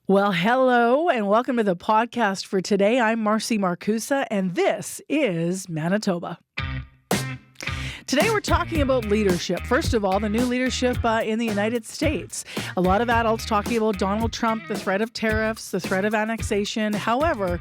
Well, hello and welcome to the podcast for today. I'm Marcy Markusa and this is Manitoba. Today we're talking about leadership. First of all, the new leadership in the United States. A lot of adults talking about Donald Trump, the threat of tariffs, the threat of annexation. However,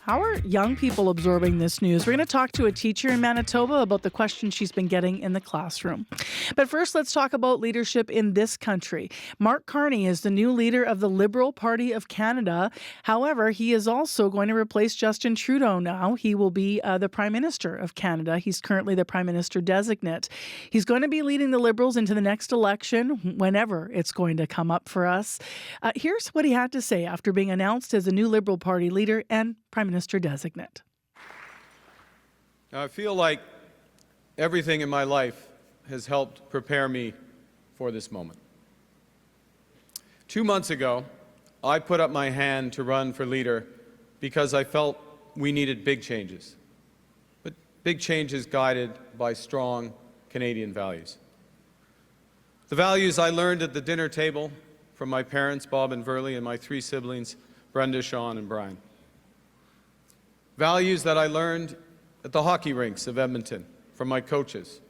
how are young people absorbing this news? We're going to talk to a teacher in Manitoba about the questions she's been getting in the classroom. But first, let's talk about leadership in this country. Mark Carney is the new leader of the Liberal Party of Canada. However, he is also going to replace Justin Trudeau now. He will be the Prime Minister of Canada. He's currently the Prime Minister designate. He's going to be leading the Liberals into the next election, whenever it's going to come up for us. Here's what he had to say after being announced as a new Liberal Party leader and Prime Minister designate. Now, I feel like everything in my life has helped prepare me for this moment. 2 months ago, I put up my hand to run for leader because I felt we needed big changes, but big changes guided by strong Canadian values. The values I learned at the dinner table from my parents, Bob and Verley, and my 3 siblings, Brenda, Sean, and Brian. Values that I learned at the hockey rinks of Edmonton from my coaches,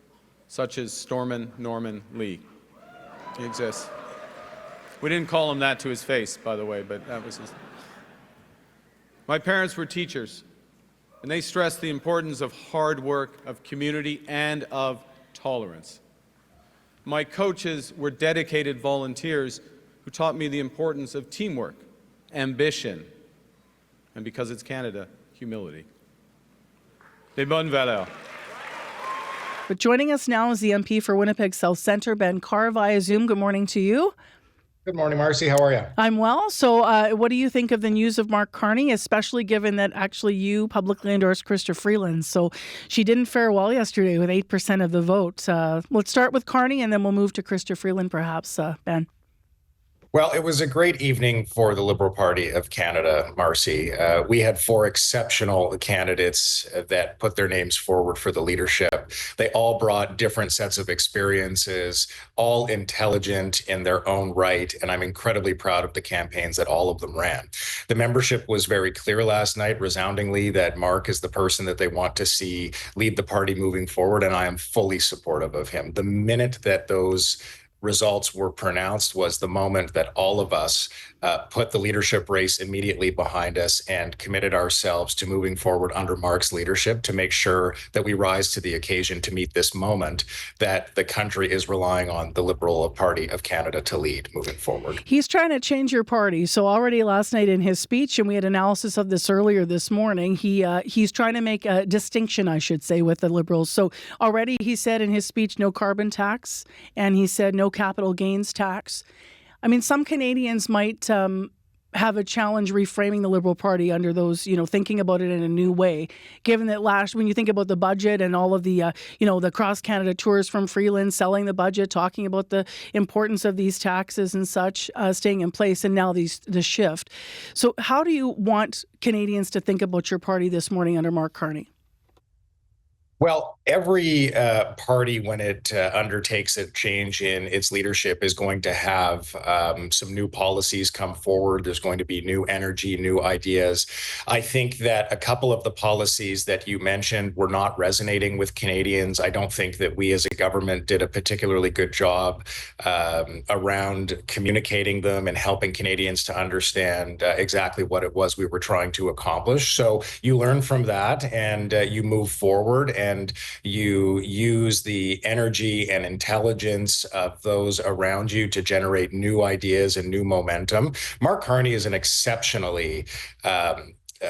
such as Stormin Norman Lee. He exists. We didn't call him that to his face, by the way, but that was his. My parents were teachers, and they stressed the importance of hard work, of community, and of tolerance. My coaches were dedicated volunteers who taught me the importance of teamwork, ambition, and because it's Canada, humility. Des bonnes valeurs. But joining us now is the MP for Winnipeg South Centre, Ben Carr, via Zoom. Good morning to you. Good morning, Marcy. How are you? I'm well. So what do you think of the news of Mark Carney, especially given that actually you publicly endorsed Chrystia Freeland? So she didn't fare well yesterday with 8% of the vote. Let's start with Carney and then we'll move to Chrystia Freeland perhaps, Ben. Well, it was a great evening for the Liberal Party of Canada, Marcy. We had 4 exceptional candidates that put their names forward for the leadership. They all brought different sets of experiences, all intelligent in their own right, and I'm incredibly proud of the campaigns that all of them ran. The membership was very clear last night, resoundingly, that Mark is the person that they want to see lead the party moving forward, and I am fully supportive of him. The minute that those results were pronounced was the moment that all of us put the leadership race immediately behind us and committed ourselves to moving forward under Mark's leadership to make sure that we rise to the occasion to meet this moment that the country is relying on the Liberal Party of Canada to lead moving forward. He's trying to change your party. So already last night in his speech, and we had analysis of this earlier this morning, he's trying to make a distinction, I should say, with the Liberals. So already he said in his speech, no carbon tax, and he said no capital gains tax. I mean, some Canadians might have a challenge reframing the Liberal Party under those, thinking about it in a new way, given that when you think about the budget and all of the, the cross-Canada tours from Freeland, selling the budget, talking about the importance of these taxes and such staying in place, and now the shift. So how do you want Canadians to think about your party this morning under Mark Carney? Well, every party, when it undertakes a change in its leadership, is going to have some new policies come forward. There's going to be new energy, new ideas. I think that a couple of the policies that you mentioned were not resonating with Canadians. I don't think that we as a government did a particularly good job around communicating them and helping Canadians to understand exactly what it was we were trying to accomplish. So you learn from that and you move forward and you use the energy and intelligence of those around you to generate new ideas and new momentum. Mark Carney is an exceptionally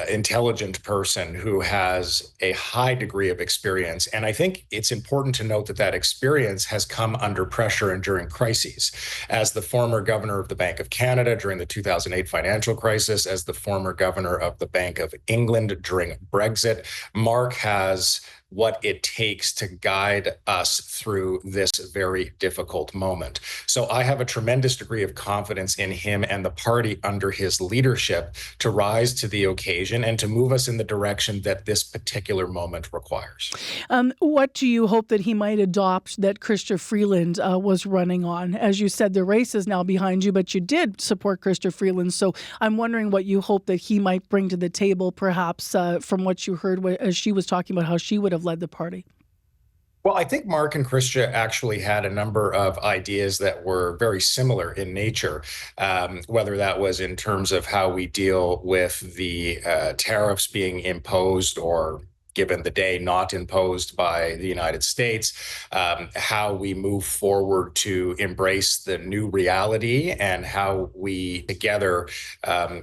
intelligent person who has a high degree of experience. And I think it's important to note that that experience has come under pressure and during crises. As the former governor of the Bank of Canada during the 2008 financial crisis, as the former governor of the Bank of England during Brexit, Mark has what it takes to guide us through this very difficult moment. So I have a tremendous degree of confidence in him and the party under his leadership to rise to the occasion and to move us in the direction that this particular moment requires. What do you hope that he might adopt that Chrystia Freeland was running on? As you said, the race is now behind you, but you did support Chrystia Freeland. So I'm wondering what you hope that he might bring to the table, perhaps from what you heard as she was talking about how she would have led the party. Well, I think Mark and Chrystia actually had a number of ideas that were very similar in nature, whether that was in terms of how we deal with the tariffs being imposed or given the day not imposed by the United States, how we move forward to embrace the new reality and how we together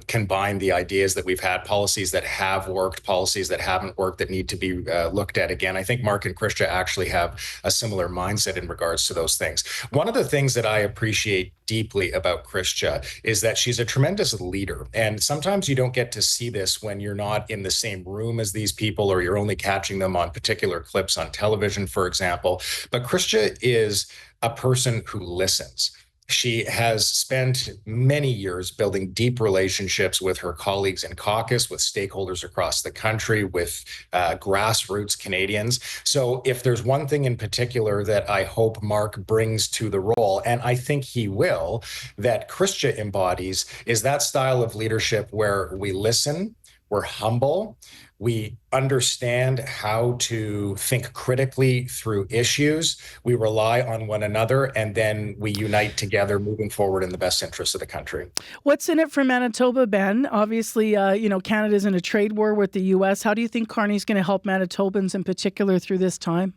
combine the ideas that we've had, policies that have worked, policies that haven't worked that need to be looked at again. I think Mark and Chrystia actually have a similar mindset in regards to those things. One of the things that I appreciate deeply about Chrystia is that she's a tremendous leader. And sometimes you don't get to see this when you're not in the same room as these people or you're only catching them on particular clips on television, for example. But Chrystia is a person who listens. She has spent many years building deep relationships with her colleagues in caucus, with stakeholders across the country, with grassroots Canadians. So if there's one thing in particular that I hope Mark brings to the role, and I think he will, that Chrystia embodies, is that style of leadership where we listen, we're humble, we understand how to think critically through issues. We rely on one another, and then we unite together moving forward in the best interest of the country. What's in it for Manitoba, Ben? Obviously, Canada's in a trade war with the U.S. How do you think Carney's going to help Manitobans in particular through this time?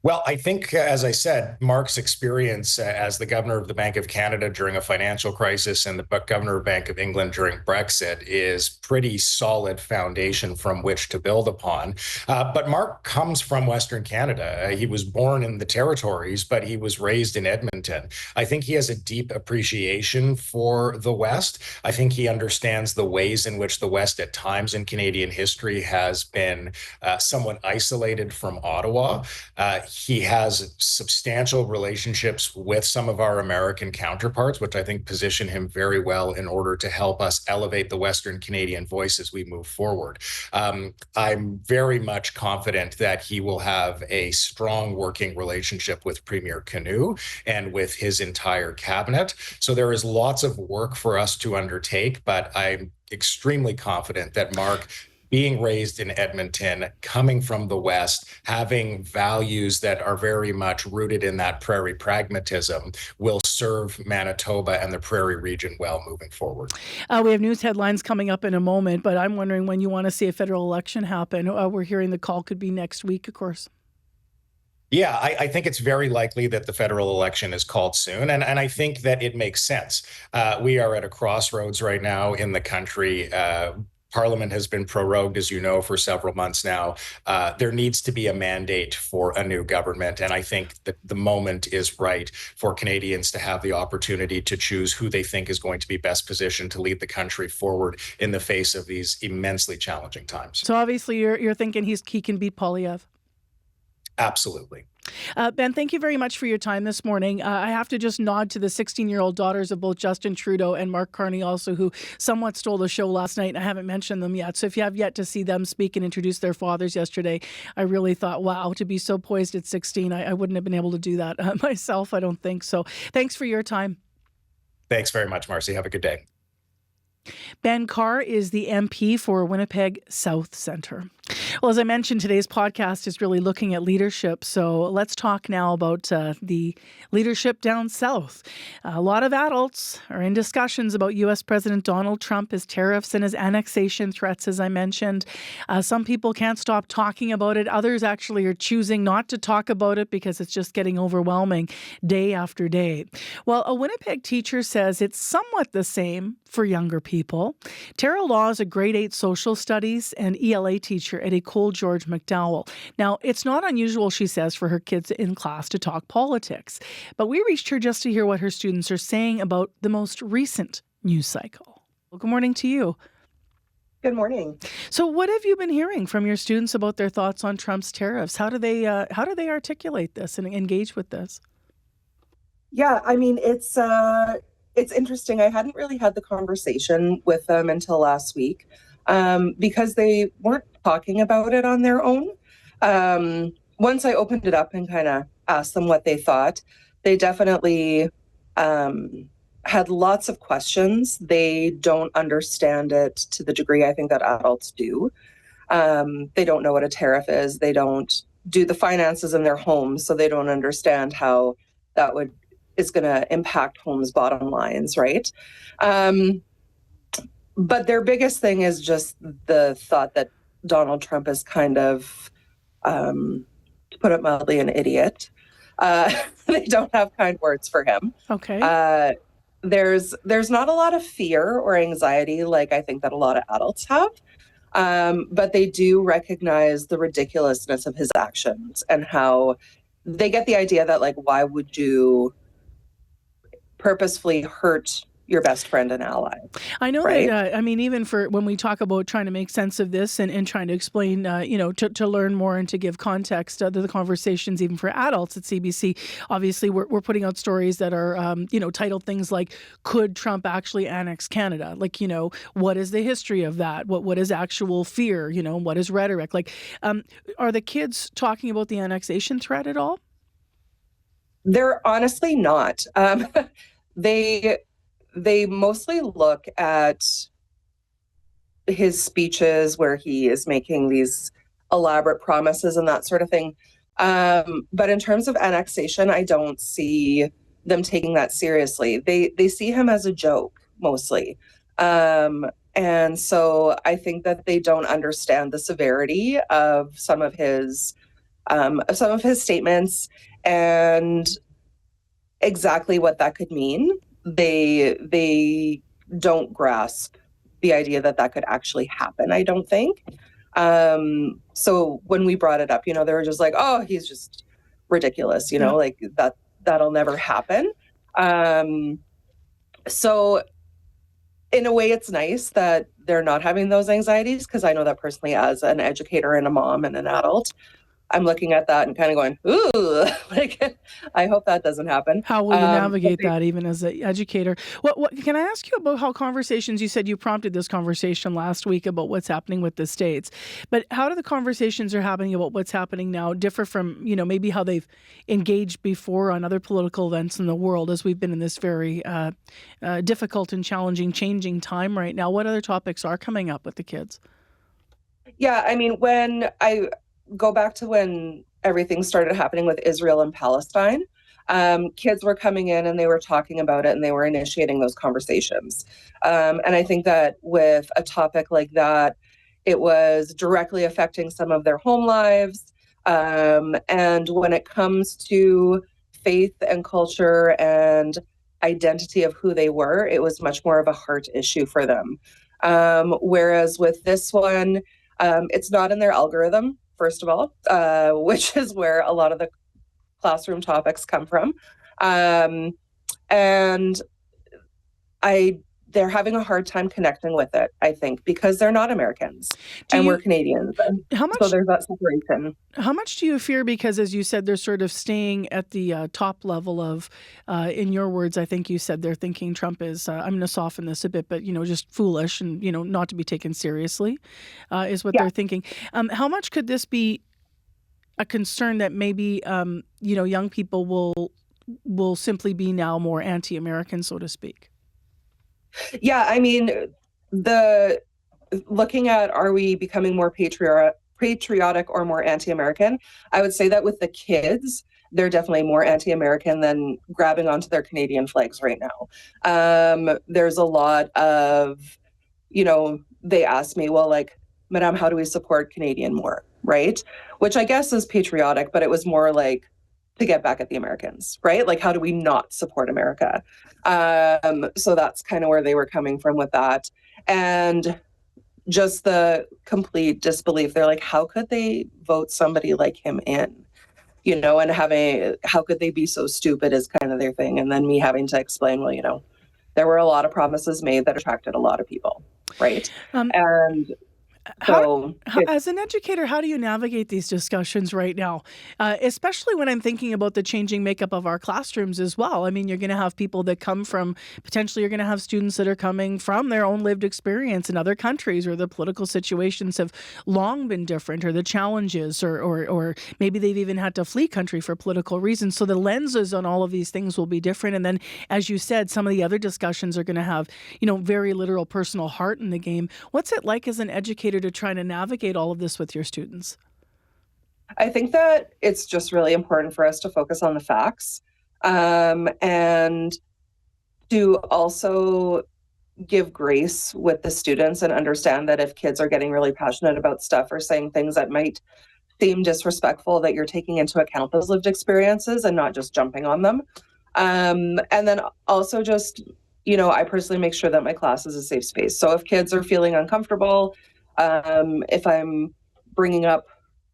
Well, I think, as I said, Mark's experience as the governor of the Bank of Canada during a financial crisis and the governor of Bank of England during Brexit is pretty solid foundation from which to build upon. But Mark comes from Western Canada. He was born in the territories, but he was raised in Edmonton. I think he has a deep appreciation for the West. I think he understands the ways in which the West at times in Canadian history has been somewhat isolated from Ottawa. He has substantial relationships with some of our American counterparts, which I think position him very well in order to help us elevate the Western Canadian voice as we move forward. I'm very much confident that he will have a strong working relationship with Premier Canoe and with his entire cabinet. So there is lots of work for us to undertake, but I'm extremely confident that Mark, being raised in Edmonton, coming from the West, having values that are very much rooted in that prairie pragmatism, will serve Manitoba and the prairie region well moving forward. We have news headlines coming up in a moment, but I'm wondering when you want to see a federal election happen. We're hearing the call could be next week, of course. Yeah, I think it's very likely that the federal election is called soon, and I think that it makes sense. We are at a crossroads right now in the country. Parliament has been prorogued, as you know, for several months now. There needs to be a mandate for a new government. And I think that the moment is right for Canadians to have the opportunity to choose who they think is going to be best positioned to lead the country forward in the face of these immensely challenging times. So obviously you're thinking he can beat Poilievre. Absolutely. Ben, thank you very much for your time this morning. I have to just nod to the 16-year-old daughters of both Justin Trudeau and Mark Carney also, who somewhat stole the show last night, and I haven't mentioned them yet. So if you have yet to see them speak and introduce their fathers yesterday, I really thought, wow, to be so poised at 16, I wouldn't have been able to do that myself, I don't think. So thanks for your time. Thanks very much, Marcy. Have a good day. Ben Carr is the MP for Winnipeg South Centre. Well, as I mentioned, today's podcast is really looking at leadership. So let's talk now about the leadership down south. A lot of adults are in discussions about U.S. President Donald Trump, his tariffs and his annexation threats, as I mentioned. Some people can't stop talking about it. Others actually are choosing not to talk about it because it's just getting overwhelming day after day. Well, a Winnipeg teacher says it's somewhat the same for younger people. Tara Law is a grade 8 social studies and ELA teacher at George McDowell. Now, it's not unusual, she says, for her kids in class to talk politics. But we reached her just to hear what her students are saying about the most recent news cycle. Well, good morning to you. Good morning. So, what have you been hearing from your students about their thoughts on Trump's tariffs? How do they articulate this and engage with this? Yeah, I mean, it's interesting. I hadn't really had the conversation with them until last week, because they weren't talking about it on their own. Once I opened it up and kind of asked them what they thought, they definitely had lots of questions. They don't understand it to the degree I think that adults do. They don't know what a tariff is. They don't do the finances in their homes, so they don't understand how that is going to impact homes' bottom lines, right? But their biggest thing is just the thought that Donald Trump is kind of, to put it mildly, an idiot. They don't have kind words for him. Okay. There's not a lot of fear or anxiety like I think that a lot of adults have. But they do recognize the ridiculousness of his actions and how they get the idea that, like, why would you purposefully hurt your best friend and ally? I know Right? that, even for when we talk about trying to make sense of this and trying to explain, to learn more and to give context to the conversations, even for adults at CBC, obviously we're putting out stories that are, titled things like, could Trump actually annex Canada? Like, what is the history of that? What is actual fear? What is rhetoric? Like, are the kids talking about the annexation threat at all? They're honestly not. They mostly look at his speeches where he is making these elaborate promises and that sort of thing. But in terms of annexation, I don't see them taking that seriously. They see him as a joke mostly. And so I think that they don't understand the severity of some of his statements and exactly what that could mean. They don't grasp the idea that that could actually happen, I don't think. So when we brought it up, they were just like, oh, he's just ridiculous, Yeah. like that'll never happen. So in a way, it's nice that they're not having those anxieties, because I know that personally as an educator and a mom and an adult, I'm looking at that and kind of going, ooh, like, I hope that doesn't happen. How will you navigate that even as an educator? What can I ask you about how conversations, you said you prompted this conversation last week about what's happening with the states, but how do the conversations are happening about what's happening now differ from, maybe how they've engaged before on other political events in the world, as we've been in this very difficult and challenging, changing time right now? What other topics are coming up with the kids? Yeah, I mean, when I go back to when everything started happening with Israel and Palestine, kids were coming in and they were talking about it and they were initiating those conversations. And I think that with a topic like that, it was directly affecting some of their home lives. And when it comes to faith and culture and identity of who they were, it was much more of a heart issue for them. Whereas with this one, it's not in their algorithm, first of all, which is where a lot of the classroom topics come from. And they're having a hard time connecting with it, I think, because they're not Americans and we're Canadians. And so there's that separation. How much do you fear? Because as you said, they're sort of staying at the top level of, in your words, I think you said they're thinking Trump is, I'm going to soften this a bit, but, just foolish and, not to be taken seriously is what they're thinking. How much could this be a concern that maybe, young people will simply be now more anti-American, so to speak? Yeah, I mean, looking at, are we becoming more patriotic or more anti-American? I would say that with the kids, they're definitely more anti-American than grabbing onto their Canadian flags right now. There's a lot of, they ask me, well, like, Madame, how do we support Canadian more, right? Which I guess is patriotic, but it was more like to get back at the Americans, right? Like, how do we not support America? So that's kind of where they were coming from with that. And just the complete disbelief. They're like, how could they vote somebody like him in? And how could they be so stupid is kind of their thing. And then me having to explain, well, there were a lot of promises made that attracted a lot of people. right? Um, And so As an educator, how do you navigate these discussions right now? Especially when I'm thinking about the changing makeup of our classrooms as well. I mean, you're going to have people that come from, potentially you're going to have students that are coming from their own lived experience in other countries, or the political situations have long been different, or the challenges, or maybe they've even had to flee country for political reasons. So the lenses on all of these things will be different. And then, as you said, some of the other discussions are going to have, very literal personal heart in the game. What's it like as an educator to try to navigate all of this with your students? I think that it's just really important for us to focus on the facts, and to also give grace with the students and understand that if kids are getting really passionate about stuff or saying things that might seem disrespectful, that you're taking into account those lived experiences and not just jumping on them. And then also just, I personally make sure that my class is a safe space. So if kids are feeling uncomfortable, if I'm bringing up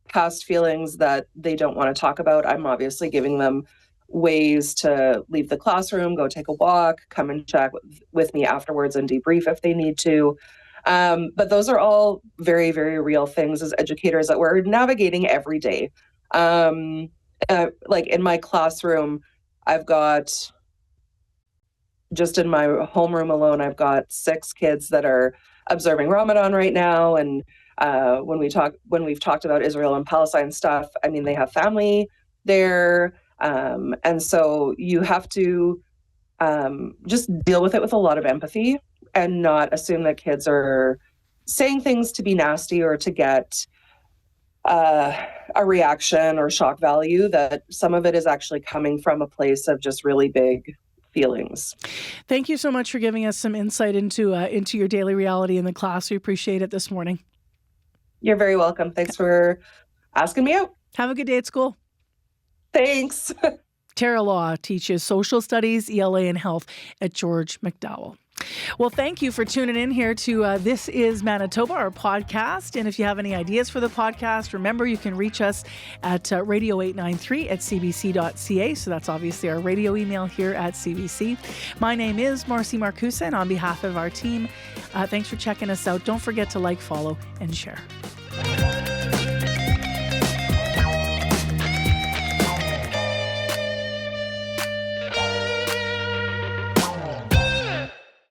past feelings that they don't want to talk about, I'm obviously giving them ways to leave the classroom, go take a walk, come and chat with me afterwards and debrief if they need to. But those are all very, very real things as educators that we're navigating every day. Like in my classroom, I've got, just in my homeroom alone, I've got 6 kids that are observing Ramadan right now. And when we've talked about Israel and Palestine stuff, I mean, they have family there. And so you have to just deal with it with a lot of empathy and not assume that kids are saying things to be nasty or to get a reaction or shock value, that some of it is actually coming from a place of just really big feelings. Thank you so much for giving us some insight into your daily reality in the class. We appreciate it this morning. You're very welcome. Thanks for asking me out. Have a good day at school. Thanks. Tara Law teaches social studies, ELA, and health at George McDowell. Well, thank you for tuning in here to This is Manitoba, our podcast. And if you have any ideas for the podcast, remember you can reach us at radio893@cbc.ca. So that's obviously our radio email here at CBC. My name is Marcy Markusa, and on behalf of our team, thanks for checking us out. Don't forget to like, follow, and share.